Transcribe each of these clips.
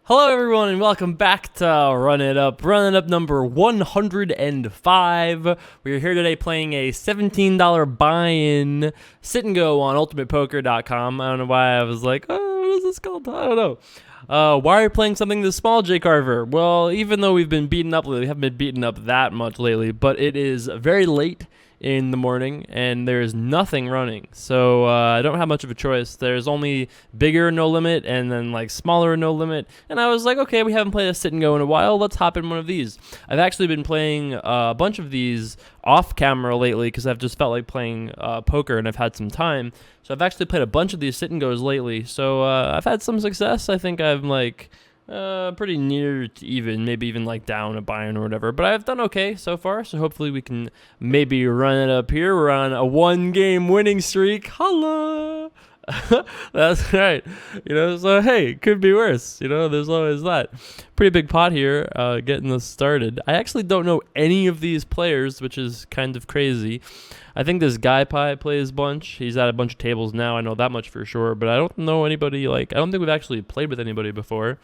Hello everyone and welcome back to Run It Up number 105. We're here today playing a $17 buy-in sit and go on ultimatepoker.com. I don't know why I was like, oh, what is this called? I don't know. Why are you playing something this small, Jay Carver? Well, even though we've been beaten up lately, we haven't been beaten up that much lately, but it is very late in the morning and there's nothing running, so I don't have much of a choice. There's only bigger no limit and then like smaller no limit, and I was like, okay, we haven't played a sit and go in a while, let's hop in one of these. I've actually been playing a bunch of these off camera lately because I've just felt like playing poker and I've had some time, so I've actually played a bunch of these sit and goes lately. So I've had some success. I think I'm like pretty near to even, maybe even like down a buy-in or whatever, but I've done okay so far, so hopefully we can maybe run it up here. We're on a 1-game winning streak. Holla! That's right. So hey, it could be worse. There's always that. Pretty big pot here, getting this started. I actually don't know any of these players, which is kind of crazy. I think this guy Pie plays a bunch. He's at a bunch of tables now. I know that much for sure, but I don't know anybody. I don't think we've actually played with anybody before.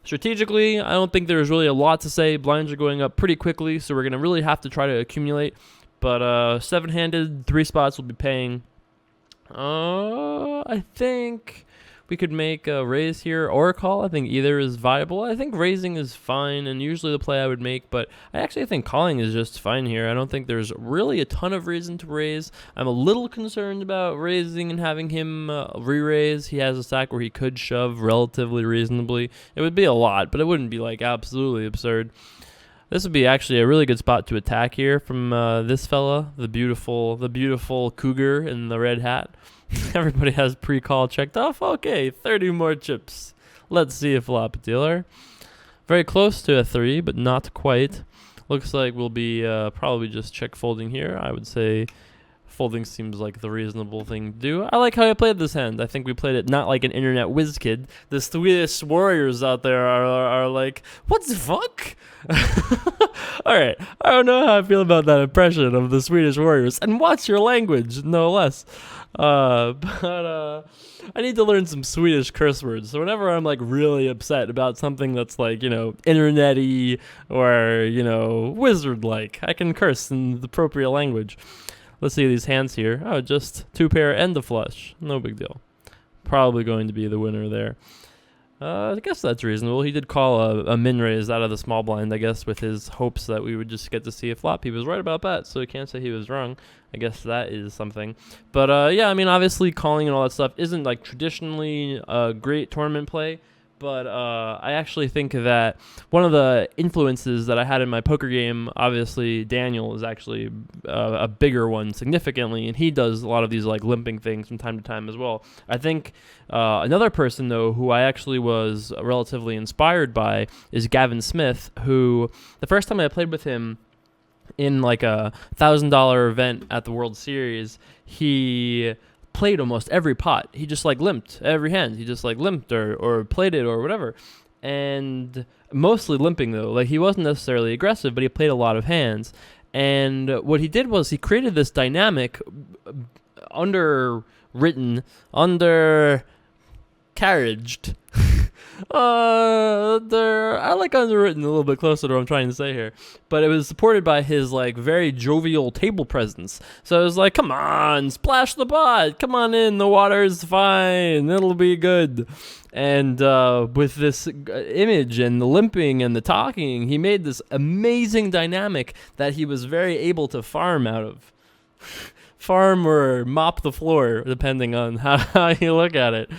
Strategically, I don't think there's really a lot to say. Blinds are going up pretty quickly, so we're going to really have to try to accumulate. But seven-handed, 3 spots will be paying. I think we could make a raise here or a call. I think either is viable. I think raising is fine and usually the play I would make, but I actually think calling is just fine here. I don't think there's really a ton of reason to raise. I'm a little concerned about raising and having him re-raise. He has a stack where he could shove relatively reasonably. It would be a lot, but it wouldn't be like absolutely absurd. This would be actually a really good spot to attack here from this fella, the beautiful cougar in the red hat. Everybody has pre-call checked off. Okay, 30 more chips. Let's see a flop dealer. Very close to a 3, but not quite. Looks like we'll be probably just check folding here. I would say folding seems like the reasonable thing to do. I like how I played this hand. I think we played it not like an internet whiz kid. The Swedish warriors out there are like, what the fuck? All right, I don't know how I feel about that impression of the Swedish warriors. And watch your language, no less. But I need to learn some Swedish curse words. So whenever I'm like really upset about something that's like, internet-y or, wizard-like, I can curse in the appropriate language. Let's see these hands here. Oh, just 2 pair and a flush. No big deal. Probably going to be the winner there. I guess that's reasonable. He did call a min raise out of the small blind, I guess, with his hopes that we would just get to see a flop. He was right about that, so I can't say he was wrong. I guess that is something. But yeah, I mean, obviously calling and all that stuff isn't like traditionally a great tournament play. But I actually think that one of the influences that I had in my poker game, obviously Daniel is actually a bigger one significantly, and he does a lot of these like limping things from time to time as well. I think another person, though, who I actually was relatively inspired by is Gavin Smith, who the first time I played with him in like a $1,000 event at the World Series, he played almost every pot. He just like limped every hand. He just like limped or played it or whatever. And mostly limping though. Like he wasn't necessarily aggressive, but he played a lot of hands. And what he did was he created this dynamic undercarriaged. I like underwritten a little bit closer to what I'm trying to say here, but it was supported by his like very jovial table presence. So it was like, come on, splash the pot, come on in, the water's fine, it'll be good. And with this image and the limping and the talking, he made this amazing dynamic that he was very able to farm out of. Farm or mop the floor, depending on how you look at it.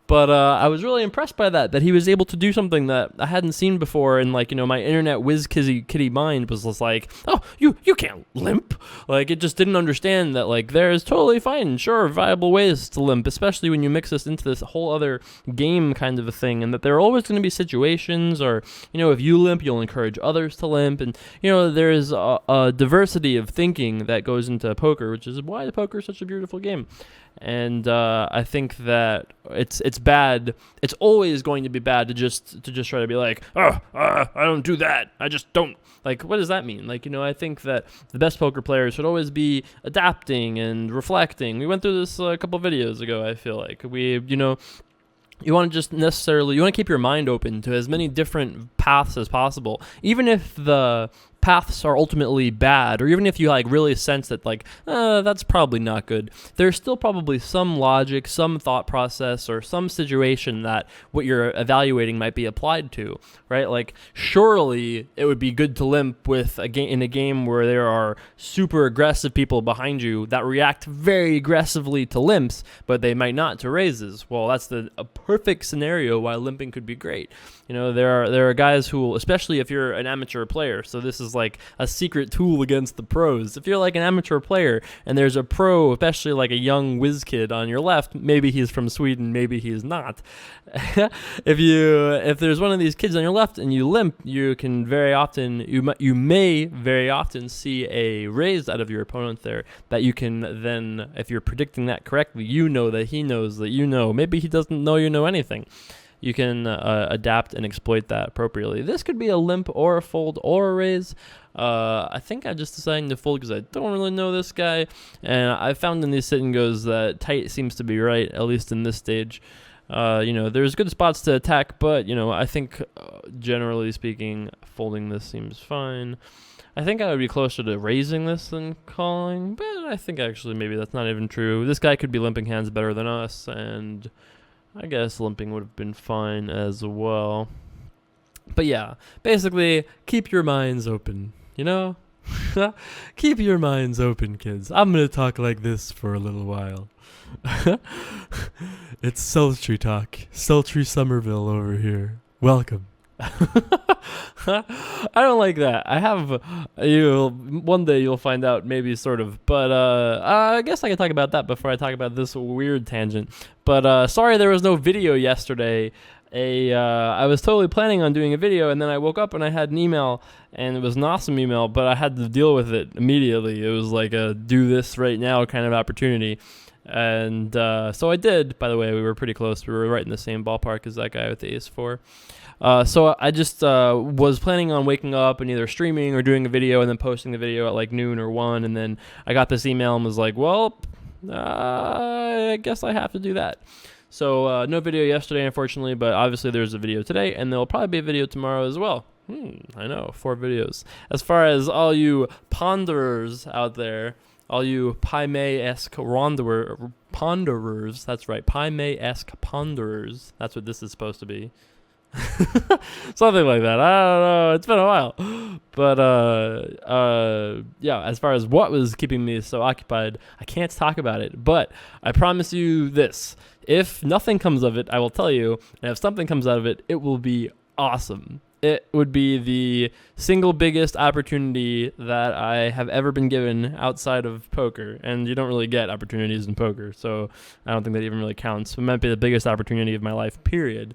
But I was really impressed by that he was able to do something that I hadn't seen before, and like, my internet whiz kitty mind was just like, oh, you can't limp. Like, it just didn't understand that like there's totally fine, sure, viable ways to limp, especially when you mix this into this whole other game kind of a thing, and that there are always going to be situations, or if you limp, you'll encourage others to limp, and there is a diversity of thinking that goes into poker, which is why poker is such a beautiful game. And I think that it's bad. It's always going to be bad to just try to be like, I don't do that. I just don't. Like, what does that mean? Like, I think that the best poker players should always be adapting and reflecting. We went through this a couple videos ago. I feel like we you want to you want to keep your mind open to as many different paths as possible, even if the paths are ultimately bad, or even if you like really sense that like that's probably not good. There's still probably some logic, some thought process, or some situation that what you're evaluating might be applied to, right? Like surely it would be good to limp with in a game where there are super aggressive people behind you that react very aggressively to limps, but they might not to raises. Well, that's a perfect scenario why limping could be great. You know, there are guys who, especially if you're an amateur player, so this is like a secret tool against the pros. If you're like an amateur player and there's a pro, especially like a young whiz kid on your left, maybe he's from Sweden, maybe he's not. If there's one of these kids on your left and you limp, you may very often see a raise out of your opponent there that you can then, if you're predicting that correctly, you know that he knows that you know. Maybe he doesn't know you know anything. You can adapt and exploit that appropriately. This could be a limp or a fold or a raise. I think I'm just deciding to fold because I don't really know this guy. And I found in these sit and goes that tight seems to be right, at least in this stage. There's good spots to attack, but, I think generally speaking, folding this seems fine. I think I would be closer to raising this than calling, but I think actually maybe that's not even true. This guy could be limping hands better than us, and I guess limping would have been fine as well. But yeah, basically, keep your minds open, Keep your minds open, kids. I'm going to talk like this for a little while. It's sultry talk. Sultry Somerville over here. Welcome. I don't like that. I have one day you'll find out, maybe, sort of, but I guess I can talk about that before I talk about this weird tangent. But sorry there was no video yesterday. I was totally planning on doing a video, and then I woke up and I had an email, and it was an awesome email, but I had to deal with it immediately. It was like a do this right now kind of opportunity. And so I did. By the way, we were pretty close. We were right in the same ballpark as that guy with the ace-4. So I just was planning on waking up and either streaming or doing a video and then posting the video at like noon or 1. And then I got this email and was like, well, I guess I have to do that. So no video yesterday, unfortunately, but obviously there's a video today, and there'll probably be a video tomorrow as well. I know, 4 videos. As far as all you ponderers out there, all you Pai Mei-esque ponderers, that's right, Pai Mei-esque ponderers, that's what this is supposed to be. Something like that. I don't know. It's been a while. But as far as what was keeping me so occupied, I can't talk about it. But I promise you this. If nothing comes of it, I will tell you. And if something comes out of it, it will be awesome. It would be the single biggest opportunity that I have ever been given outside of poker. And you don't really get opportunities in poker, so I don't think that even really counts. It might be the biggest opportunity of my life, period.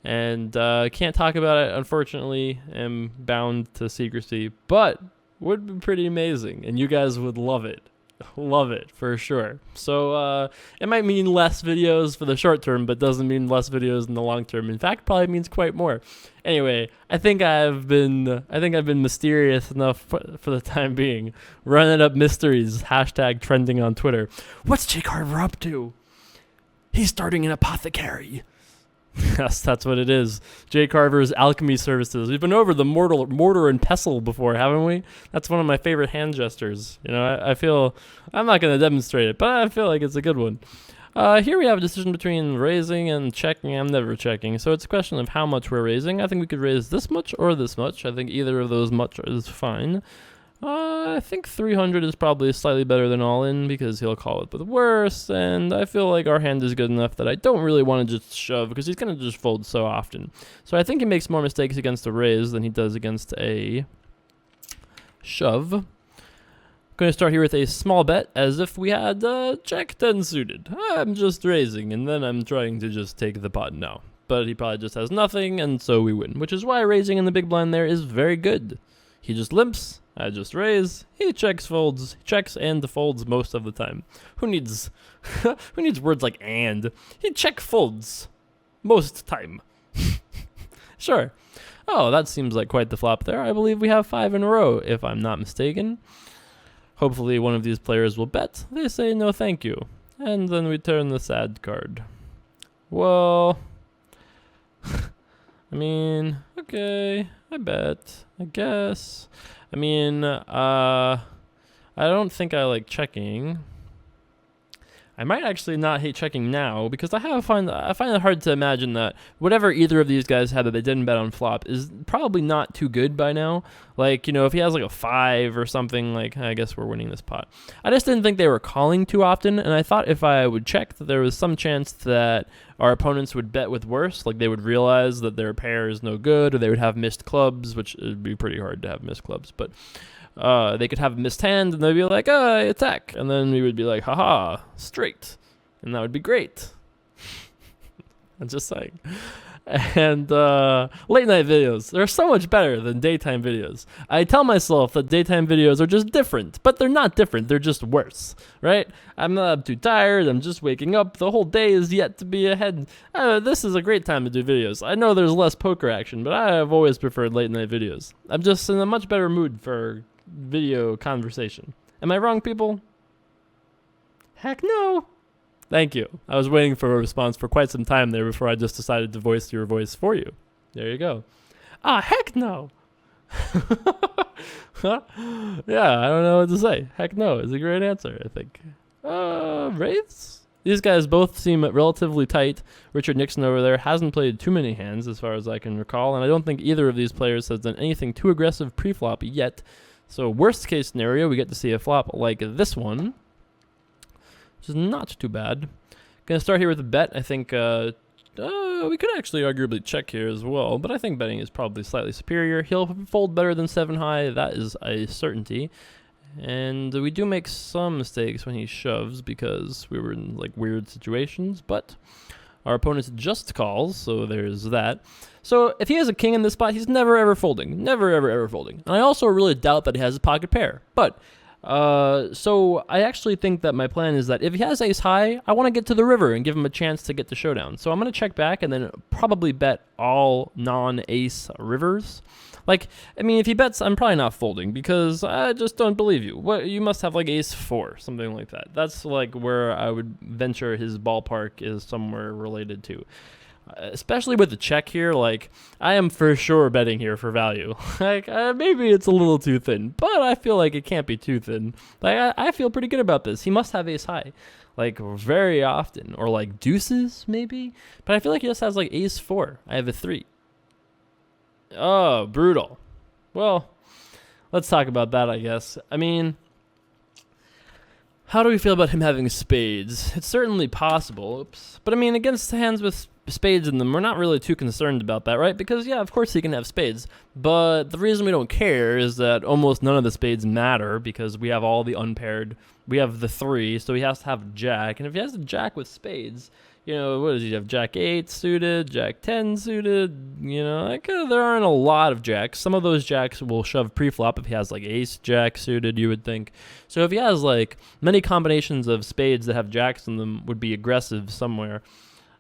And can't talk about it, unfortunately. I'm bound to secrecy, but would be pretty amazing, and you guys would love it. Love it, for sure. So it might mean less videos for the short term, but doesn't mean less videos in the long term. In fact, probably means quite more. Anyway, I think I've been mysterious enough for the time being. Running up mysteries, hashtag trending on Twitter. What's Jay Carver up to? He's starting an apothecary. Yes, that's what it is. Jay Carver's Alchemy Services. We've been over the mortar and pestle before, haven't we? That's one of my favorite hand gestures. I feel I'm not going to demonstrate it, but I feel like it's a good one. Here we have a decision between raising and checking. I'm never checking, so it's a question of how much we're raising. I think we could raise this much or this much. I think either of those much is fine. I think 300 is probably slightly better than all in because he'll call it with worse, and I feel like our hand is good enough that I don't really want to just shove because he's going to just fold so often. So I think he makes more mistakes against a raise than he does against a shove. I'm going to start here with a small bet as if we had Jack 10 suited. I'm just raising, and then I'm trying to just take the pot now. But he probably just has nothing, and so we win, which is why raising in the big blind there is very good. He just limps. I just raise. He checks and folds most of the time. Who needs words like and? He check folds most time. Sure. Oh, that seems like quite the flop there. I believe we have 5 in a row, if I'm not mistaken. Hopefully one of these players will bet. They say no thank you. And then we turn the sad card. Well, I mean, okay, I bet. I guess. I mean, I don't think I like checking. I might actually not hate checking now because I find it hard to imagine that whatever either of these guys had that they didn't bet on flop is probably not too good by now. Like, if he has like a 5 or something, like, I guess we're winning this pot. I just didn't think they were calling too often, and I thought if I would check that there was some chance that our opponents would bet with worse, like they would realize that their pair is no good, or they would have missed clubs, which it would be pretty hard to have missed clubs, but they could have a missed hand, and they'd be like, I attack. And then we would be like, haha, straight. And that would be great. I'm just saying. And late night videos, they're so much better than daytime videos. I tell myself that daytime videos are just different, but they're not different. They're just worse, right? I'm not too tired. I'm just waking up. The whole day is yet to be ahead. This is a great time to do videos. I know there's less poker action, but I have always preferred late night videos. I'm just in a much better mood for video conversation. Am I wrong, people? Heck no. Thank you. I was waiting for a response for quite some time there before I just decided to voice your voice for you. There you go. Heck no. Yeah, I don't know what to say. Heck no is a great answer, I think. Wraiths? These guys both seem relatively tight. Richard Nixon over there hasn't played too many hands as far as I can recall, and I don't think either of these players has done anything too aggressive pre-flop yet. So worst case scenario, we get to see a flop like this one, which is not too bad. Gonna start here with a bet. I think we could actually arguably check here as well, but I think betting is probably slightly superior. He'll fold better than 7 high. That is a certainty. And we do make some mistakes when he shoves because we were in like weird situations, but our opponent just calls, so there's that. So if he has a king in this spot, he's never ever folding. Never ever ever folding. And I also really doubt that he has a pocket pair. But so I actually think that my plan is that if he has ace high, I want to get to the river and give him a chance to get the showdown. So I'm going to check back and then probably bet all non-ace rivers. Like, I mean, if he bets, I'm probably not folding because I just don't believe you. What, you must have like ace 4, something like that. That's like where I would venture his ballpark is somewhere related to. Especially with the check here, like, I am for sure betting here for value. Like, maybe it's a little too thin, but I feel like it can't be too thin. Like, I feel pretty good about this. He must have ace high, like, very often. Or, like, deuces, maybe? But I feel like he just has, like, ace 4. I have a 3. Oh, brutal. Well, let's talk about that, I guess. I mean, how do we feel about him having spades? It's certainly possible. Oops. But, I mean, against hands with spades in them, we're not really too concerned about that, right? Because, yeah, of course he can have spades. But the reason we don't care is that almost none of the spades matter because we have all the unpaired. We have the 3, so he has to have a jack. And if he has a jack with spades, what does he have? Jack 8 suited, Jack 10 suited, like there aren't a lot of jacks. Some of those jacks will shove pre-flop if he has like ace jack suited, you would think. So if he has like many combinations of spades that have jacks in them would be aggressive somewhere.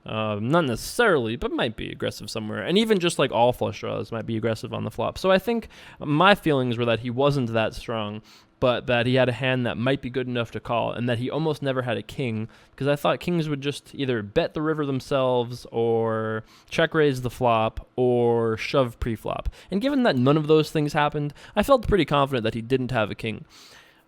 Not necessarily, but might be aggressive somewhere. And even just like all flush draws might be aggressive on the flop. So I think my feelings were that he wasn't that strong, but that he had a hand that might be good enough to call, and that he almost never had a king, because I thought kings would just either bet the river themselves, or check raise the flop, or shove pre-flop. And given that none of those things happened, I felt pretty confident that he didn't have a king.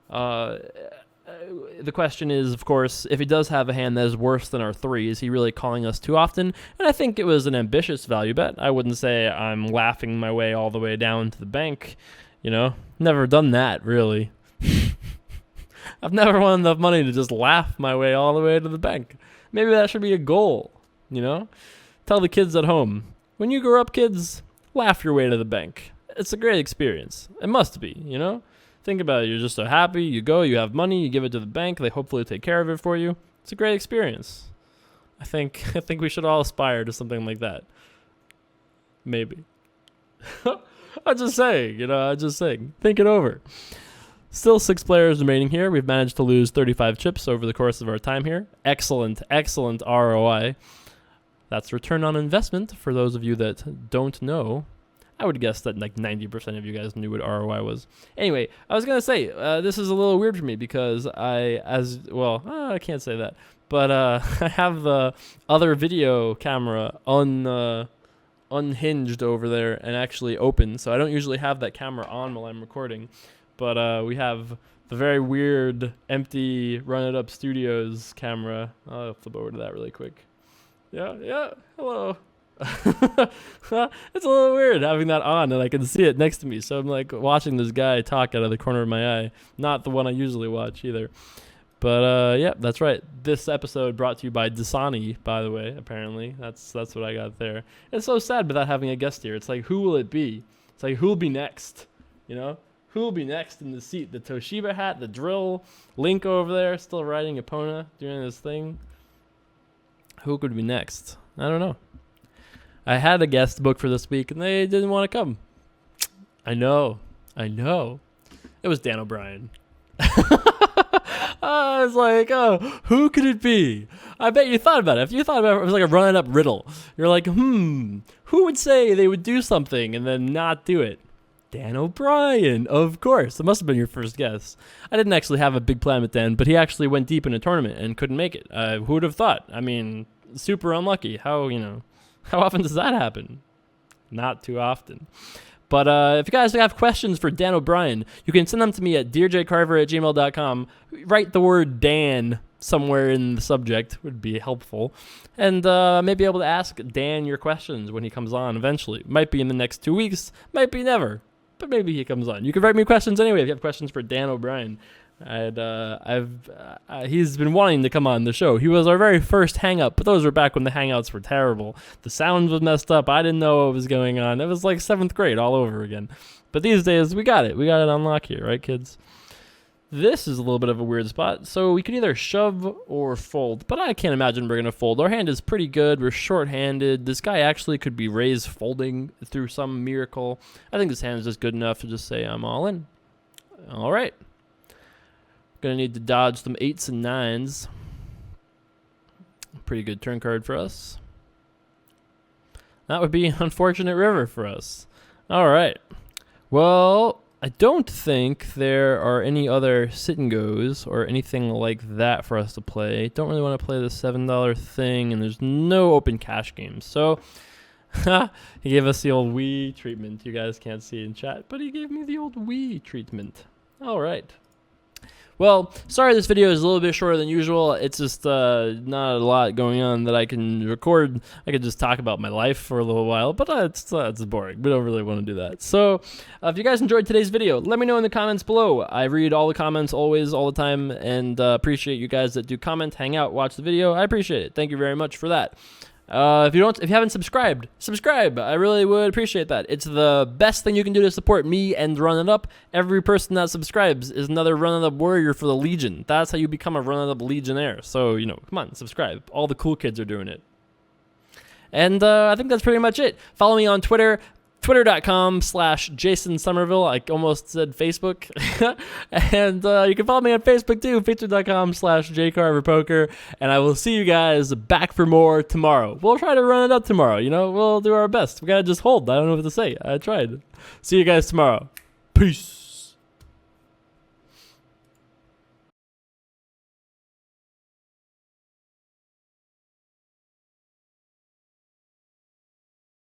The question is, of course, if he does have a hand that is worse than our 3, is he really calling us too often? And I think it was an ambitious value bet. I wouldn't say I'm laughing my way all the way down to the bank. Never done that, really. I've never won enough money to just laugh my way all the way to the bank. Maybe that should be a goal, Tell the kids at home, when you grow up, kids, laugh your way to the bank. It's a great experience. It must be, Think about it. You're just so happy. You go, you have money, you give it to the bank. They hopefully take care of it for you. It's a great experience. I think we should all aspire to something like that. Maybe. I'm just saying. Think it over. Still 6 players remaining here. We've managed to lose 35 chips over the course of our time here. Excellent ROI. That's return on investment for those of you that don't know. I would guess that like 90% of you guys knew what ROI was. Anyway, I was going to say, this is a little weird for me because I can't say that. But I have the other video camera unhinged over there and actually open. So I don't usually have that camera on while I'm recording. But we have the very weird, empty, Run It Up Studios camera. I'll flip over to that really quick. Yeah, hello. It's a little weird having that on and I can see it next to me. So I'm like watching this guy talk out of the corner of my eye. Not the one I usually watch either. But yeah, that's right. This episode brought to you by Dasani, by the way, apparently. That's what I got there. It's so sad without having a guest here. It's like, who will it be? It's like, who'll be next? You know? Who will be next in the seat? The Toshiba hat, the drill, Link over there, still riding Epona, doing this thing. Who could be next? I don't know. I had a guest book for this week, and they didn't want to come. I know. It was Dan O'Brien. I was like, oh, who could it be? I bet you thought about it. If you thought about it, it was like a run-up riddle. You're like, who would say they would do something and then not do it? Dan O'Brien, of course. It must have been your first guess. I didn't actually have a big plan with Dan, but he actually went deep in a tournament and couldn't make it. Who would have thought? I mean, super unlucky. How often does that happen? Not too often. But if you guys have questions for Dan O'Brien, you can send them to me at dearjcarver@gmail.com. Write the word Dan somewhere in the subject would be helpful. And maybe able to ask Dan your questions when he comes on eventually. Might be in the next 2 weeks, might be never. But maybe he comes on. You can write me questions anyway if you have questions for Dan O'Brien. He's been wanting to come on the show. He was our very first hang-up, but those were back when the hangouts were terrible. The sound was messed up. I didn't know what was going on. It was like 7th grade all over again. But these days, we got it. We got it on lock here, right, kids? This is a little bit of a weird spot. So we can either shove or fold, but I can't imagine we're going to fold. Our hand is pretty good. We're short-handed. This guy actually could be raised folding through some miracle. I think this hand is just good enough to just say I'm all in. All right. Gonna need to dodge some 8s and 9s. Pretty good turn card for us. That would be an unfortunate river for us. All right. Well, I don't think there are any other sit and goes or anything like that for us to play. Don't really want to play the $7 thing, and there's no open cash games. So he gave us the old Wii treatment. You guys can't see it in chat, but he gave me the old Wii treatment. All right. Well, sorry this video is a little bit shorter than usual. It's just not a lot going on that I can record. I could just talk about my life for a little while, but it's boring. We don't really want to do that. So if you guys enjoyed today's video, let me know in the comments below. I read all the comments always, all the time, and appreciate you guys that do comment, hang out, watch the video. I appreciate it. Thank you very much for that. If you haven't subscribed, subscribe. I really would appreciate that. It's the best thing you can do to support me and Run It Up. Every person that subscribes is another Run It Up warrior for the Legion. That's how you become a Run It Up Legionnaire. So, come on, subscribe. All the cool kids are doing it. And I think that's pretty much it. Follow me on Twitter. Twitter.com/Jason Somerville. I almost said Facebook. And you can follow me on Facebook too, Facebook.com/JCarverPoker. And I will see you guys back for more tomorrow. We'll try to run it up tomorrow. We'll do our best. We gotta just hold. I don't know what to say. I tried. See you guys tomorrow. Peace.